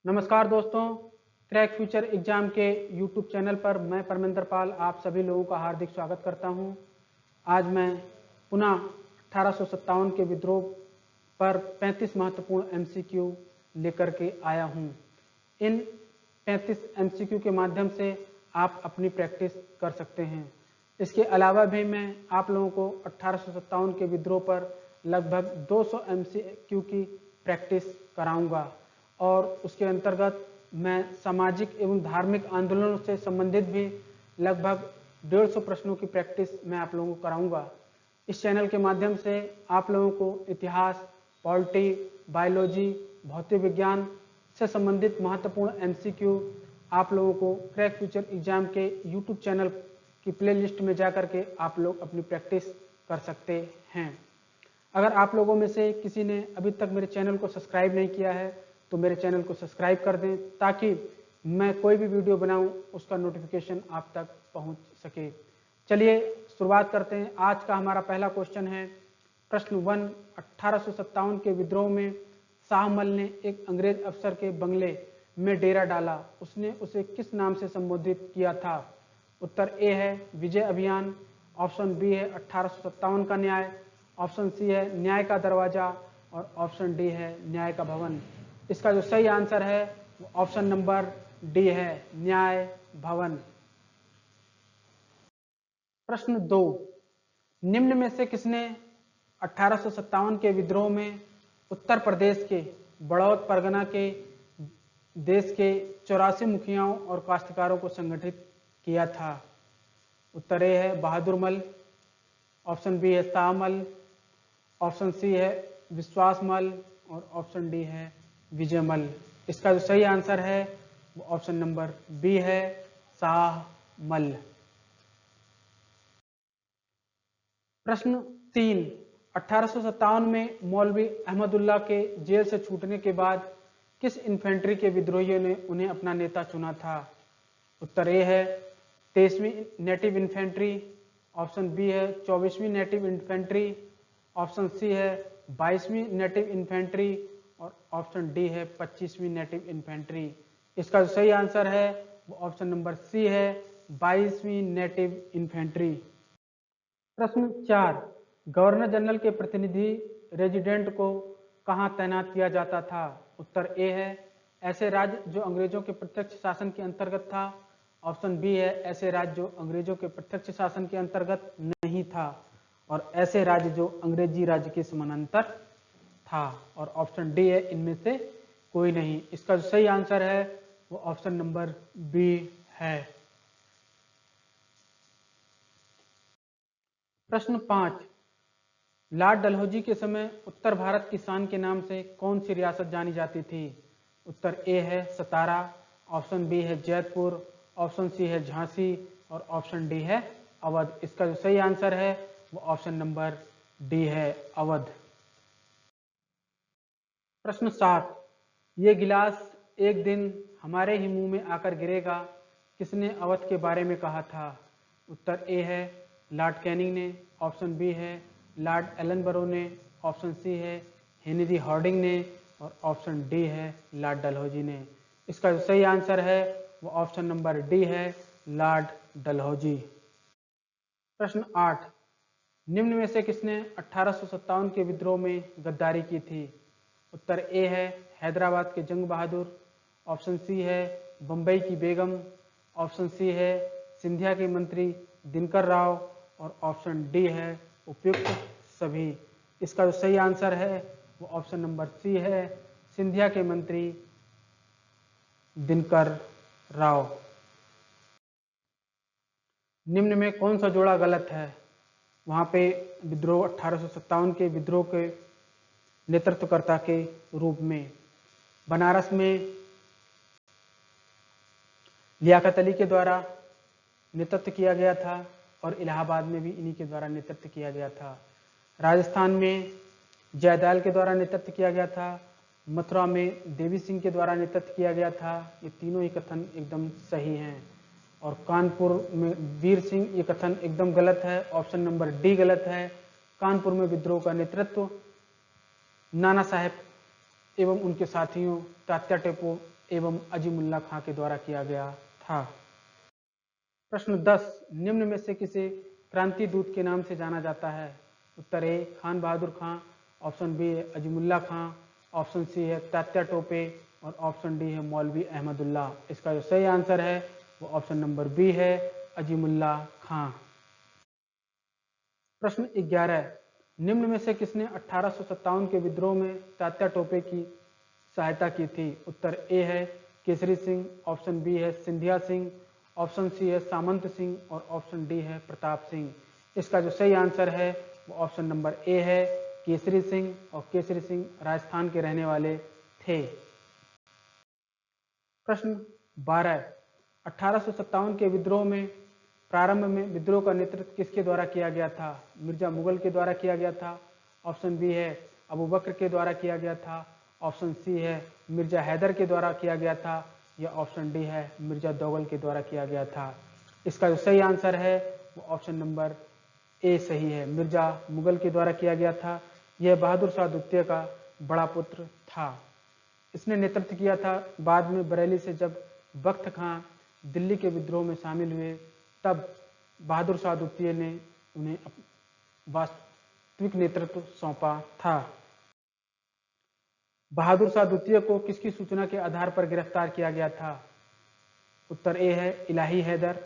नमस्कार दोस्तों, crack future exam के यूट्यूब चैनल पर मैं परमेंद्र पाल आप सभी लोगों का हार्दिक स्वागत करता हूं। आज मैं पुनः 1857 के विद्रोह पर 35 महत्वपूर्ण एमसीक्यू लेकर के आया हूं। इन 35 एमसीक्यू के माध्यम से आप अपनी प्रैक्टिस कर सकते हैं। इसके अलावा भी मैं आप लोगों को 1857 के विद्रोह पर लगभग 200 एमसीक्यू की प्रैक्टिस कराऊंगा और उसके अंतर्गत मैं सामाजिक एवं धार्मिक आंदोलनों से संबंधित भी लगभग 150 प्रश्नों की प्रैक्टिस मैं आप लोगों को कराऊंगा। इस चैनल के माध्यम से आप लोगों को इतिहास, पॉलिटी, बायोलॉजी, भौतिक विज्ञान से संबंधित महत्वपूर्ण एमसीक्यू आप लोगों को क्रैक फ्यूचर एग्जाम के यूट्यूब चैनल की प्लेलिस्ट में जाकर के आप लोग अपनी प्रैक्टिस कर सकते हैं। अगर आप लोगों में से किसी ने अभी तक मेरे चैनल को सब्सक्राइब नहीं किया है तो मेरे चैनल को सब्सक्राइब कर दें ताकि मैं कोई भी वीडियो बनाऊं उसका नोटिफिकेशन आप तक पहुंच सके। चलिए शुरुआत करते हैं। आज का हमारा पहला क्वेश्चन है प्रश्न 1। 1857 के विद्रोह में शाहमल ने एक अंग्रेज अफसर के बंगले में डेरा डाला, उसने उसे किस नाम से संबोधित किया था? उत्तर ए है विजय अभियान, ऑप्शन बी है 1857 का न्याय, ऑप्शन सी है न्याय का दरवाजा और ऑप्शन डी है न्याय का भवन। इसका जो सही आंसर है वो ऑप्शन नंबर डी है, न्याय भवन। प्रश्न 2। निम्न में से किसने 1857 के विद्रोह में उत्तर प्रदेश के बड़ौद परगना के देश के 84 मुखियाओं और काश्तकारों को संगठित किया था? उत्तर ए है बहादुर मल, ऑप्शन बी है शाहमल, ऑप्शन सी है विश्वास मल और ऑप्शन डी है विजयमल। इसका जो सही आंसर है वो ऑप्शन नंबर बी है, शाहमल। प्रश्न 3। 1857 में मौलवी अहमदुल्ला के जेल से छूटने के बाद किस इन्फेंट्री के विद्रोहियों ने उन्हें अपना नेता चुना था? उत्तर ए है 23वीं नेटिव इन्फेंट्री, ऑप्शन बी है 24वीं नेटिव इन्फेंट्री, ऑप्शन सी है 22वीं नेटिव इन्फेंट्री और ऑप्शन डी है 25वीं नेटिव इन्फेंट्री। इसका जो सही आंसर है वो ऑप्शन नंबर सी है, 22वीं नेटिव इन्फेंट्री। प्रश्न 4। गवर्नर जनरल के प्रतिनिधि रेजिडेंट को कहां तैनात किया जाता था? उत्तर ए है ऐसे राज्य जो अंग्रेजों के प्रत्यक्ष शासन के अंतर्गत था, ऑप्शन बी है ऐसे राज्य जो अंग्रेजों के प्रत्यक्ष शासन के अंतर्गत नहीं था और ऐसे राज्य जो अंग्रेजी राज्य के समानांतर था और ऑप्शन डी है इनमें से कोई नहीं। इसका जो सही आंसर है वो ऑप्शन नंबर बी है। प्रश्न 5। लॉर्ड डलहौजी के समय उत्तर भारत की शान के नाम से कौन सी रियासत जानी जाती थी? उत्तर ए है सतारा, ऑप्शन बी है जयपुर, ऑप्शन सी है झांसी और ऑप्शन डी है अवध। इसका जो सही आंसर है वो ऑप्शन नंबर डी है, अवध। प्रश्न 7। ये गिलास एक दिन हमारे ही मुंह में आकर गिरेगा, किसने अवध के बारे में कहा था? उत्तर ए है लॉर्ड कैनिंग ने, ऑप्शन बी है लॉर्ड एलनबरो ने, ऑप्शन सी है हेनरी हार्डिंग ने और ऑप्शन डी है लॉर्ड डलहौजी ने। इसका जो सही आंसर है वो ऑप्शन नंबर डी है, लॉर्ड डलहौजी। प्रश्न 8। निम्न में से किसने 1857 के विद्रोह में गद्दारी की थी? उत्तर ए है हैदराबाद के जंग बहादुर, ऑप्शन सी है बंबई की बेगम, ऑप्शन सी है सिंधिया के मंत्री दिनकर राव और ऑप्शन डी है उपयुक्त सभी। इसका जो सही आंसर है वो ऑप्शन नंबर सी है, सिंधिया के मंत्री दिनकर राव। निम्न में कौन सा जोड़ा गलत है? वहां पे विद्रोह 1857 के विद्रोह के नेतृत्वकर्ता के रूप में बनारस में लियाकत अली के द्वारा नेतृत्व किया गया था और इलाहाबाद में भी इन्हीं के द्वारा नेतृत्व किया गया था। राजस्थान में जयदयाल के द्वारा नेतृत्व किया गया था, मथुरा में देवी सिंह के द्वारा नेतृत्व किया गया था। ये तीनों ही कथन एकदम सही हैं। और कानपुर में वीर सिंह, ये कथन एकदम गलत है, ऑप्शन नंबर डी गलत है। कानपुर में विद्रोह का नेतृत्व नाना साहेब एवं उनके साथियों तात्या टोपे एवं अजीमुल्ला खां के द्वारा किया गया था। प्रश्न 10, निम्न में से किसे क्रांति दूत के नाम से जाना जाता है? उत्तर ए खान बहादुर खां, ऑप्शन बी है अजीमुल्ला खां, ऑप्शन सी है तात्या टोपे और ऑप्शन डी है मौलवी अहमदुल्ला। इसका जो सही आंसर है वो ऑप्शन नंबर बी है अजीमुल्ला खां। प्रश्न 11, निम्न में से किसने 1857 के विद्रोह में तात्या टोपे की सहायता की थी? उत्तर ए है केसरी सिंह, ऑप्शन बी है सिंधिया सिंह, ऑप्शन सी है सामंत सिंह और ऑप्शन डी है प्रताप सिंह। इसका जो सही आंसर है वो ऑप्शन नंबर ए है केसरी सिंह, और केसरी सिंह राजस्थान के रहने वाले थे। प्रश्न 12, 1857 के विद्रोह में प्रारंभ में विद्रोह का नेतृत्व किसके द्वारा किया गया था? मिर्जा मुगल के द्वारा किया गया था, ऑप्शन बी है अबू बकर के द्वारा किया गया था, ऑप्शन सी है मिर्जा हैदर के द्वारा किया गया था, या ऑप्शन डी है मिर्जा दोगल के द्वारा किया गया था। इसका जो सही आंसर है वो ऑप्शन नंबर ए सही है, मिर्जा मुगल के द्वारा किया गया था। यह बहादुर शाह द्वितीय का बड़ा पुत्र था। इसने नेतृत्व किया था। बाद में बरेली से जब बख्त खां दिल्ली के विद्रोह में शामिल हुए तब बहादुर शाह द्वितीय ने उन्हें वास्तविक नेतृत्व सौंपा था। बहादुर शाह द्वितीय को किसकी सूचना के आधार पर गिरफ्तार किया गया था? उत्तर ए है इलाही हैदर,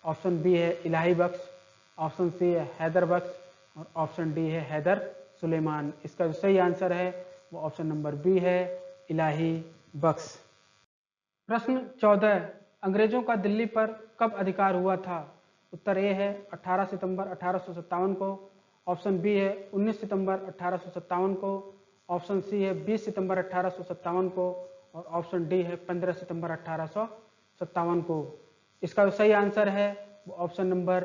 ऑप्शन बी है इलाही बख्श, ऑप्शन सी है हैदर बख्श और ऑप्शन डी है हैदर सुलेमान। इसका जो सही आंसर है वो ऑप्शन नंबर बी है इलाही बख्श। प्रश्न 14, अंग्रेजों का दिल्ली पर कब अधिकार हुआ था? उत्तर ए है 18 सितंबर 1857 को, ऑप्शन बी है 19 सितंबर 1857 को, ऑप्शन सी है 20 सितंबर 1857 को और ऑप्शन डी है 15 सितंबर 1857 को। इसका जो सही आंसर है वो ऑप्शन नंबर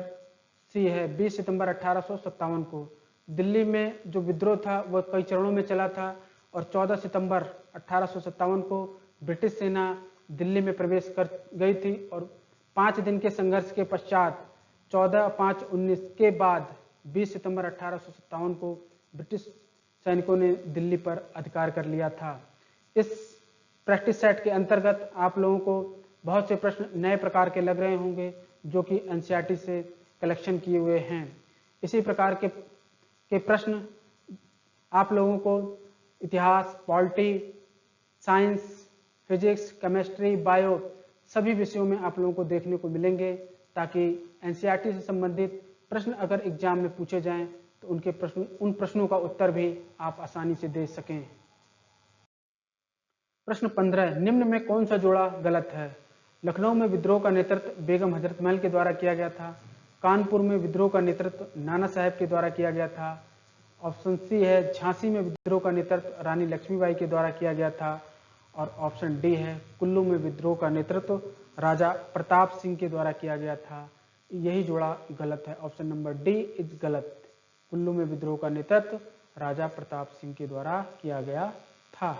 सी है 20 सितंबर 1857 को। दिल्ली में जो विद्रोह था वह कई चरणों में चला था और 14 सितंबर 1857 को ब्रिटिश सेना दिल्ली में प्रवेश कर गई थी और 5 दिन के संघर्ष के पश्चात 14/5/19 के बाद 20 सितंबर 1857 को ब्रिटिश सैनिकों ने दिल्ली पर अधिकार कर लिया था। इस प्रैक्टिस सेट के अंतर्गत आप लोगों को बहुत से प्रश्न नए प्रकार के लग रहे होंगे जो कि एनसीईआरटी से कलेक्शन किए हुए हैं। इसी प्रकार के प्रश्न आप लोगों को इतिहास, polity, science, physics, chemistry, bio सभी विषयों में आप लोगों को देखने को मिलेंगे, ताकि एनसीईआरटी से संबंधित प्रश्न अगर एग्जाम में पूछे जाएं तो उन प्रश्नों का उत्तर भी आप आसानी से दे सकें। प्रश्न 15, निम्न में कौन सा जोड़ा गलत है? लखनऊ में विद्रोह का नेतृत्व बेगम हजरत महल के द्वारा किया गया था। कानपुर में विद्रोह का नेतृत्व नाना साहब के द्वारा किया गया था। ऑप्शन सी है झांसी में विद्रोह का नेतृत्व रानी लक्ष्मीबाई के द्वारा किया गया था और ऑप्शन डी है कुल्लू में विद्रोह का नेतृत्व राजा प्रताप सिंह के द्वारा किया गया था। यही जोड़ा गलत है, ऑप्शन नंबर डी इज गलत। कुल्लू में विद्रोह का नेतृत्व राजा प्रताप सिंह के द्वारा किया गया था।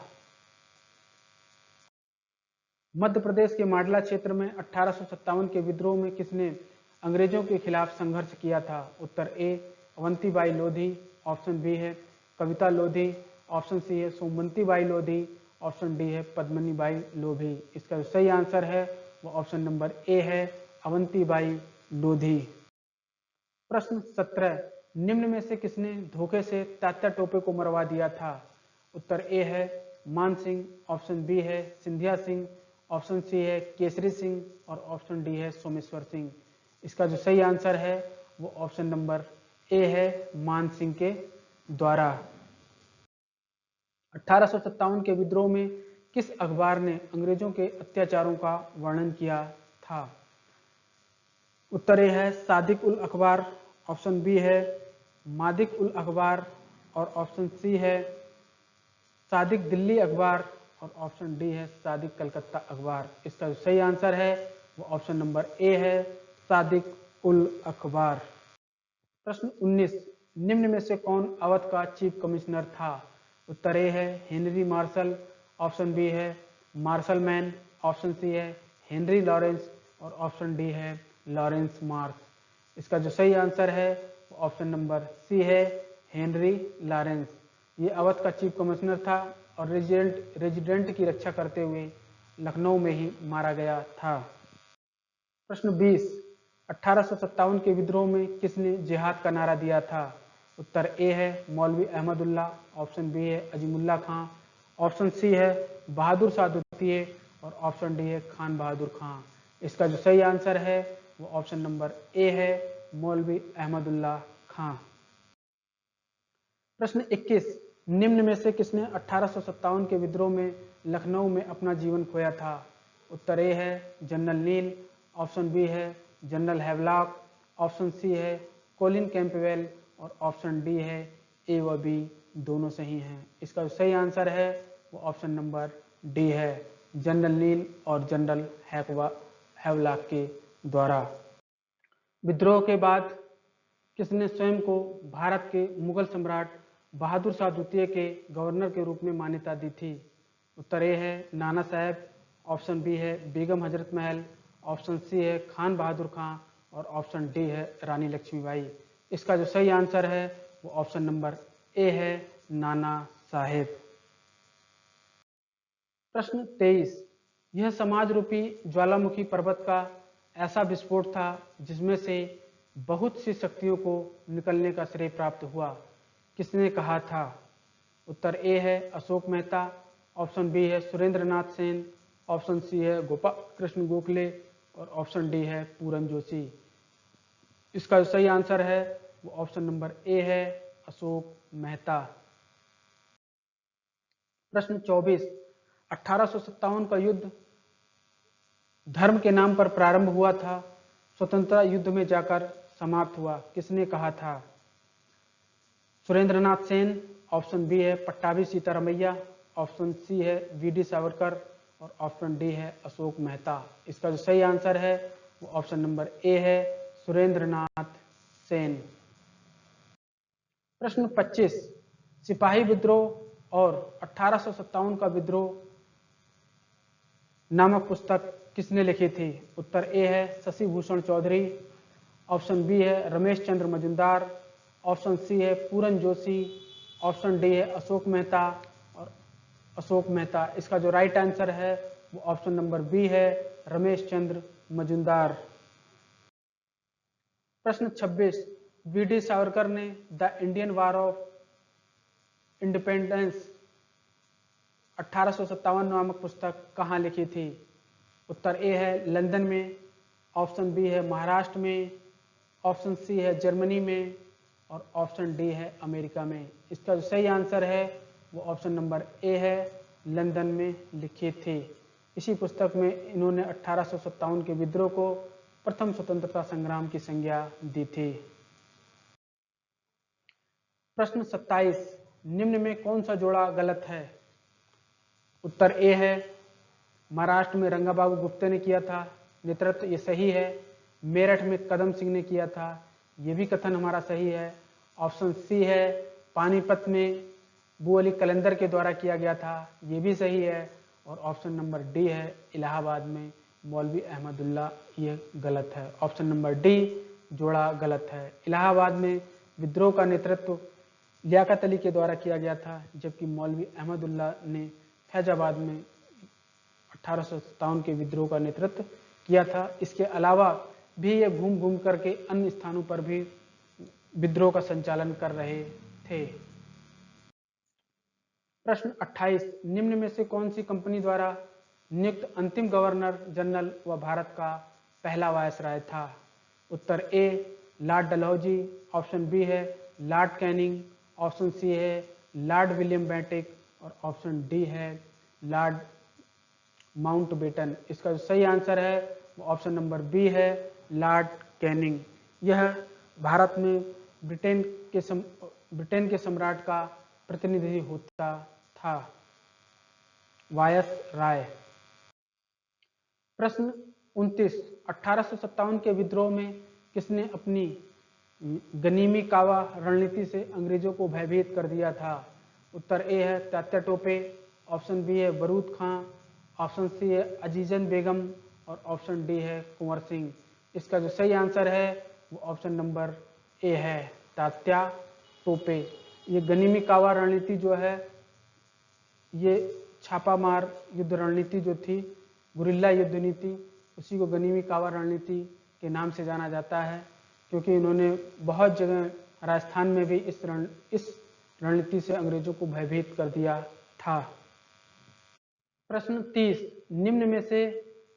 मध्य प्रदेश के माडला क्षेत्र में 1857 के विद्रोह में किसने अंग्रेजों के खिलाफ संघर्ष किया था? उत्तर ए अवंतीबाई लोधी, ऑप्शन बी है कविता लोधी, ऑप्शन सी है सोमवंती बाई लोधी, ऑप्शन डी है पद्मनी बाई लोधी। इसका जो सही आंसर है वो ऑप्शन नंबर ए है अवंतीबाई लोधी। प्रश्न 17, निम्न में से किसने धोखे से तात्या टोपे को मरवा दिया था? उत्तर ए है मान सिंह, ऑप्शन बी है सिंधिया सिंह, ऑप्शन सी है केसरी सिंह और ऑप्शन डी है सोमेश्वर सिंह। इसका जो सही आंसर है वो ऑप्शन नंबर ए है मान सिंह के द्वारा। 1857 के विद्रोह में किस अखबार ने अंग्रेजों के अत्याचारों का वर्णन किया था? उत्तर ए है सादिक उल अखबार, ऑप्शन बी है मादिक उल अखबार और ऑप्शन सी है सादिक दिल्ली अखबार और ऑप्शन डी है सादिक कलकत्ता अखबार। इसका जो सही आंसर है वो ऑप्शन नंबर ए है सादिक उल अखबार। प्रश्न 19, निम्न में से कौन अवध का चीफ कमिश्नर था? उत्तर ए है हेनरी मार्शल, ऑप्शन बी है मार्शल मैन, ऑप्शन सी है हेनरी लॉरेंस और ऑप्शन डी है लॉरेंस मार्श। इसका जो सही आंसर है वो ऑप्शन नंबर सी है हेनरी लॉरेंस। ये अवध का चीफ कमिश्नर था और रेजिडेंट की रक्षा करते हुए लखनऊ में ही मारा गया था। प्रश्न 20, 1857 के विद्रोह में किसने जिहाद का नारा दिया था? उत्तर ए है मौलवी अहमदुल्ला, ऑप्शन बी है अजीमुल्ला खां, ऑप्शन सी है बहादुर शाह द्वितीय और ऑप्शन डी है खान बहादुर खां। इसका जो सही आंसर है वो ऑप्शन नंबर ए है मौलवी अहमदुल्ला खां। प्रश्न 21, निम्न में से किसने 1857 के विद्रोह में लखनऊ में अपना जीवन खोया था? उत्तर ए है जनरल नील, ऑप्शन बी है जनरल हैवलॉक, ऑप्शन सी है कोलिन कैंपबेल और ऑप्शन डी है ए व बी दोनों सही हैं। इसका जो सही आंसर है वो ऑप्शन नंबर डी है जनरल नील और जनरल हैवलॉक के द्वारा। विद्रोह के बाद किसने स्वयं को भारत के मुगल सम्राट बहादुर शाह द्वितीय के गवर्नर के रूप में मान्यता दी थी? उत्तर ए है नाना साहब, ऑप्शन बी है बेगम हजरत महल, ऑप्शन सी है खान बहादुर खां और ऑप्शन डी है रानी लक्ष्मीबाई। इसका जो सही आंसर है वो ऑप्शन नंबर ए है नाना साहेब। प्रश्न 23, यह समाज रूपी ज्वालामुखी पर्वत का ऐसा विस्फोट था जिसमें से बहुत सी शक्तियों को निकलने का श्रेय प्राप्त हुआ, किसने कहा था? उत्तर ए है अशोक मेहता, ऑप्शन बी है सुरेंद्र नाथ सेन, ऑप्शन सी है गोपाल कृष्ण गोखले और ऑप्शन डी है पूरन जोशी। इसका जो सही आंसर है वो ऑप्शन नंबर ए है अशोक मेहता। प्रश्न 24, 1857 का युद्ध धर्म के नाम पर प्रारंभ हुआ था, स्वतंत्रता युद्ध में जाकर समाप्त हुआ, किसने कहा था? सुरेंद्रनाथ सेन, ऑप्शन बी है पट्टाभी सीतारामैया, ऑप्शन सी है वीडी सावरकर और ऑप्शन डी है अशोक मेहता। इसका जो सही आंसर है वो ऑप्शन नंबर ए है सुरेंद्रनाथ सेन। प्रश्न 25, सिपाही विद्रोह और 1857 का विद्रोह नामक पुस्तक किसने लिखी थी? उत्तर ए है शशि भूषण चौधरी, ऑप्शन बी है रमेश चंद्र मजुमदार, ऑप्शन सी है पूरन जोशी, ऑप्शन डी है अशोक मेहता और अशोक मेहता। इसका जो राइट आंसर है वो ऑप्शन नंबर बी है रमेश चंद्र मजुमदार। प्रश्न 26, वीडी सावरकर ने the Indian war of independence 1857 नामक पुस्तक कहाँ लिखी थी? उत्तर ए है लंदन में, ऑप्शन बी है महाराष्ट्र में, ऑप्शन सी है जर्मनी में और ऑप्शन डी है अमेरिका में। इसका जो सही आंसर है वो ऑप्शन नंबर ए है लंदन में लिखी थी। इसी पुस्तक में इन्होंने 1857 के विद्रोह को प्रथम स्वतंत्रता संग्राम की संज्ञा दी थी। प्रश्न 27, निम्न में कौन सा जोड़ा गलत है? उत्तर ए है महाराष्ट्र में रंगाबाबू गुप्ते ने किया था नेतृत्व, ये सही है। मेरठ में कदम सिंह ने किया था, ये भी कथन हमारा सही है। ऑप्शन सी है पानीपत में बू अली कलंदर के द्वारा किया गया था, ये भी सही है। और ऑप्शन नंबर डी है इलाहाबाद में मौलवी अहमदुल्ला, ये गलत है। ऑप्शन नंबर डी जोड़ा गलत है। इलाहाबाद में विद्रोह का नेतृत्व लियाकत अली के द्वारा किया गया था, जबकि मौलवी अहमदुल्ला ने फैजाबाद में 1857 के विद्रोह का नेतृत्व किया था। इसके अलावा भी ये घूम घूम करके अन्य स्थानों पर भी विद्रोह का संचालन कर रहे थे। प्रश्न 28, निम्न में से कौन सी कंपनी द्वारा नियुक्त अंतिम गवर्नर जनरल व भारत का पहला वायसराय था? उत्तर ए लॉर्ड डलहौजी, ऑप्शन बी है लॉर्ड कैनिंग, ऑप्शन सी है लॉर्ड विलियम बेंटिक और ऑप्शन डी है लॉर्ड माउंटबेटन। इसका जो सही आंसर है वो ऑप्शन नंबर बी है लॉर्ड कैनिंग। यह भारत में ब्रिटेन के सम्राट का प्रतिनिधि होता था, वायसराय। प्रश्न 29, 1857 के विद्रोह में किसने अपनी गनीमी कावा रणनीति से अंग्रेजों को भयभीत कर दिया था? उत्तर ए है तात्या टोपे, ऑप्शन बी है बरूद खां, ऑप्शन सी है अजीजन बेगम और ऑप्शन डी है कुंवर सिंह। इसका जो सही आंसर है वो ऑप्शन नंबर ए है तात्या टोपे। ये गनीमी कावा रणनीति जो है ये छापामार युद्ध रणनीति जो थी गुरिल्ला युद्ध नीति, उसी को गनीमी कावा रणनीति के नाम से जाना जाता है, क्योंकि इन्होंने बहुत जगह राजस्थान में भी इस रणनीति से अंग्रेजों को भयभीत कर दिया था। प्रश्न 30, निम्न में से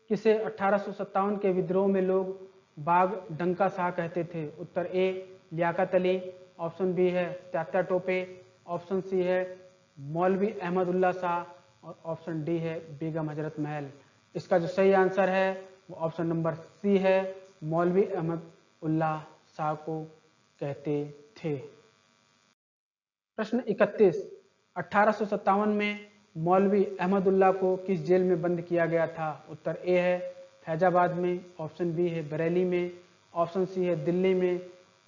किसे 1857 के विद्रोह में लोग बाग डंका शाह कहते थे? उत्तर ए लियाकत अली, ऑप्शन बी है तात्या टोपे, ऑप्शन सी है मौलवी अहमदुल्ला शाह और ऑप्शन डी है बेगम हजरत महल। इसका जो सही आंसर है वो ऑप्शन नंबर सी है, मौलवी अहमदुल्ला शाह को कहते थे। प्रश्न 31, 1857 में मौलवी अहमदुल्ला को किस जेल में बंद किया गया था? उत्तर ए है फैजाबाद में, ऑप्शन बी है बरेली में, ऑप्शन सी है दिल्ली में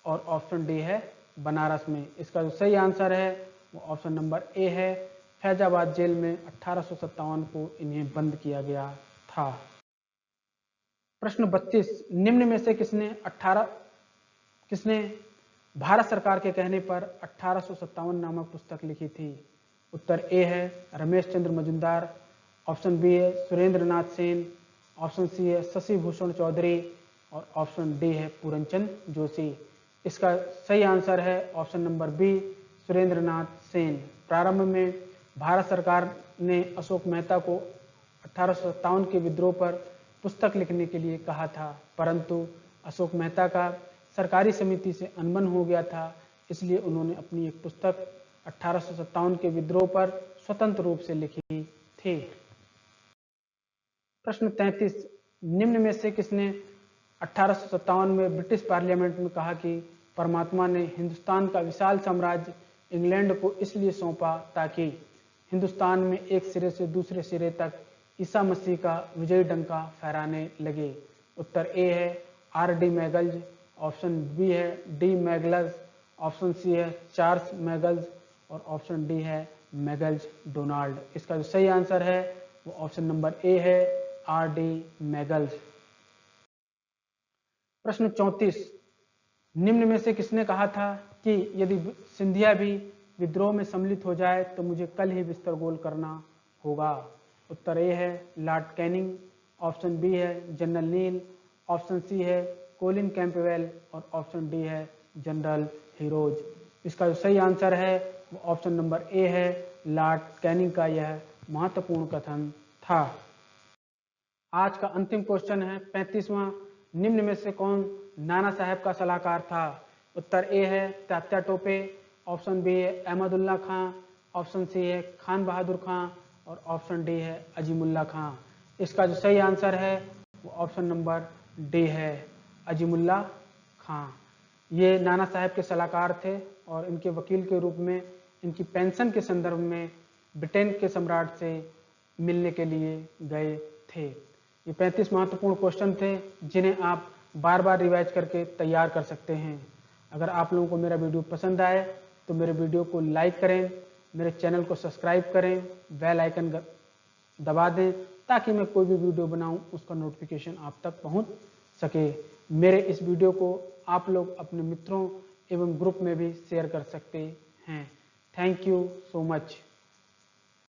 और ऑप्शन डी है बनारस में। इसका जो सही आंसर है वो ऑप्शन नंबर ए है, फैजाबाद जेल में 1857 को इन्हें बंद किया गया था। प्रश्न 32, निम्न में से किसने भारत सरकार के कहने पर 1857 नामक पुस्तक लिखी थी? उत्तर ए है रमेश चंद्र मजुमदार, ऑप्शन बी है सुरेंद्र नाथ सेन, ऑप्शन सी है शशि भूषण चौधरी और ऑप्शन डी है पूरनचंद जोशी। इसका सही आंसर है ऑप्शन नंबर बी, सुरेंद्र नाथ सेन। प्रारंभ में भारत सरकार ने अशोक मेहता को 1857 के विद्रोह पर पुस्तक लिखने के लिए कहा था, परंतु अशोक मेहता का सरकारी समिति से अनबन हो गया था, इसलिए उन्होंने अपनी एक पुस्तक 1857 के विद्रोह पर स्वतंत्र रूप से लिखी थी। प्रश्न 33, निम्न में से किसने 1857 में ब्रिटिश पार्लियामेंट में कहा कि परमात्मा ने हिंदुस्तान का विशाल साम्राज्य इंग्लैंड को इसलिए सौंपा ताकि हिंदुस्तान में एक सिरे से दूसरे सिरे तक ईसा मसीह का विजयी डंका फहराने लगे? उत्तर ए है आर डी मैगल्स, ऑप्शन बी है डी मैगलस, ऑप्शन सी है चार्ल्स मैगल्स और ऑप्शन डी है मैगल्स डोनाल्ड। इसका जो सही आंसर है वो ऑप्शन नंबर ए है आर डी मैगल्स। प्रश्न 34, निम्न में से किसने कहा था कि यदि सिंधिया भी विद्रोह में सम्मिलित हो जाए तो मुझे कल ही बिस्तर गोल करना होगा? उत्तर ए है लॉर्ड कैनिंग, ऑप्शन बी है जनरल नील, ऑप्शन सी है कोलिन कैंपबेल और ऑप्शन डी है जनरल हीरोज। इसका जो सही आंसर है वो ऑप्शन नंबर ए है, लॉर्ड कैनिंग का यह महत्वपूर्ण कथन था। आज का अंतिम क्वेश्चन है 35वां, निम्न में से कौन नाना साहब का सलाहकार था? उत्तर ए है तात्या टोपे, ऑप्शन बी है अहमदुल्ला खां, ऑप्शन सी है खान बहादुर खां और ऑप्शन डी है अजीमुल्ला खां। इसका जो सही आंसर है वो ऑप्शन नंबर डी है अजीमुल्ला खां। ये नाना साहब के सलाहकार थे और इनके वकील के रूप में इनकी पेंशन के संदर्भ में ब्रिटेन के सम्राट से मिलने के लिए गए थे। ये 35 महत्वपूर्ण क्वेश्चन थे जिन्हें आप बार बार रिवाइज करके तैयार कर सकते हैं। अगर आप लोगों को मेरा वीडियो पसंद आए तो मेरे वीडियो को लाइक करें, मेरे चैनल को सब्सक्राइब करें, बेल आइकन दबा दें ताकि मैं कोई भी वीडियो बनाऊं उसका नोटिफिकेशन आप तक पहुंच सके। मेरे इस वीडियो को आप लोग अपने मित्रों एवं ग्रुप में भी शेयर कर सकते हैं। Thank you so much.